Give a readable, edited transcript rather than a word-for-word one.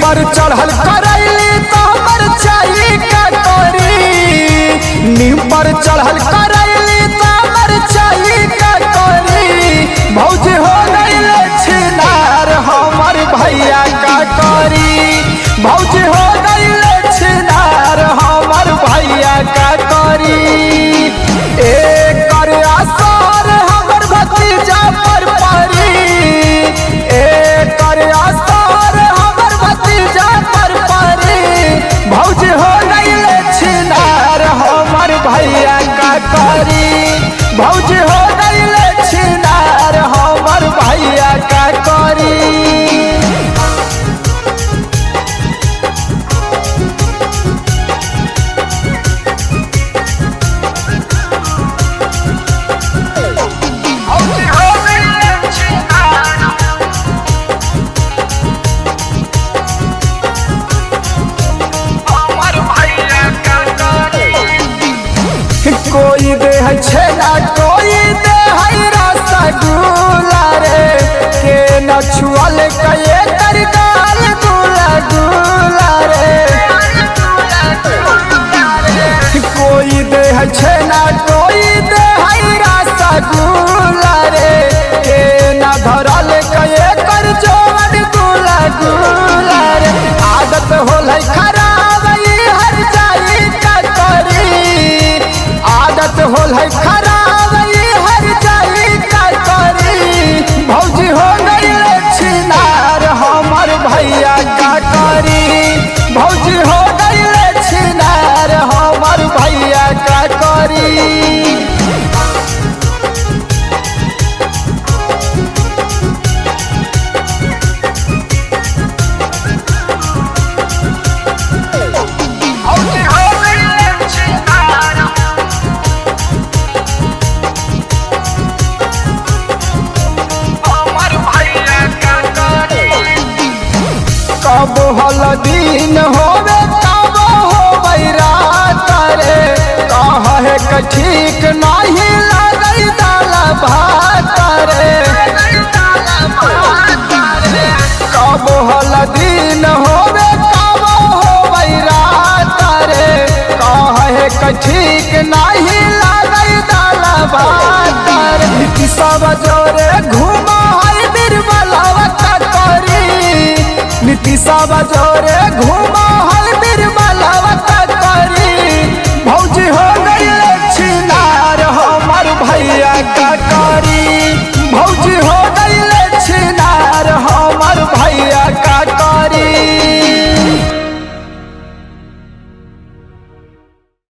पर चढ़ल करैली तो हमर चाई का करी। नीम पर चढ़ल करैली तो हमर चाई का करी। भौजी हो गइल छिनार हमर भैया का करी। भौजी हो गइल छिनार हमर भैया का करी। एकर असर हमर भतीजा पर पड़ी। एकर असर हमर भतीजा पर पड़ी। भौजी हो गइल छिनार हमर भैया का करी। भौजी हो गइल छिनार हमर भैया का करी। कोई दे है छेना कोई दे है रसगुल्ला रे। के न छुअल कये कर गाल गुला गुला रे। कोई दे है छेना कोई दे है रसगुल्ला रे। के न धरल कये कर जोवन गुला गुला रे। आदत होल खराब हर जाई का करी। आदत होल है खराब हर जाई का करी। भौजी हो गइल छिनार हमर भैया का करी। भौजी हो गइल छिनार हमर भैया का करी। कब हलदीन होवे तब होवे रात रे। कहे के ठीक नहीं लगई दाल भात रे। कब हलदीन होवे तब होवे रात रे। कहे के ठीक नहीं लगई दाल भात रे। नीति सब जोरे घुमा है बिरबलवा का करी। नीति सब जोरे घुमा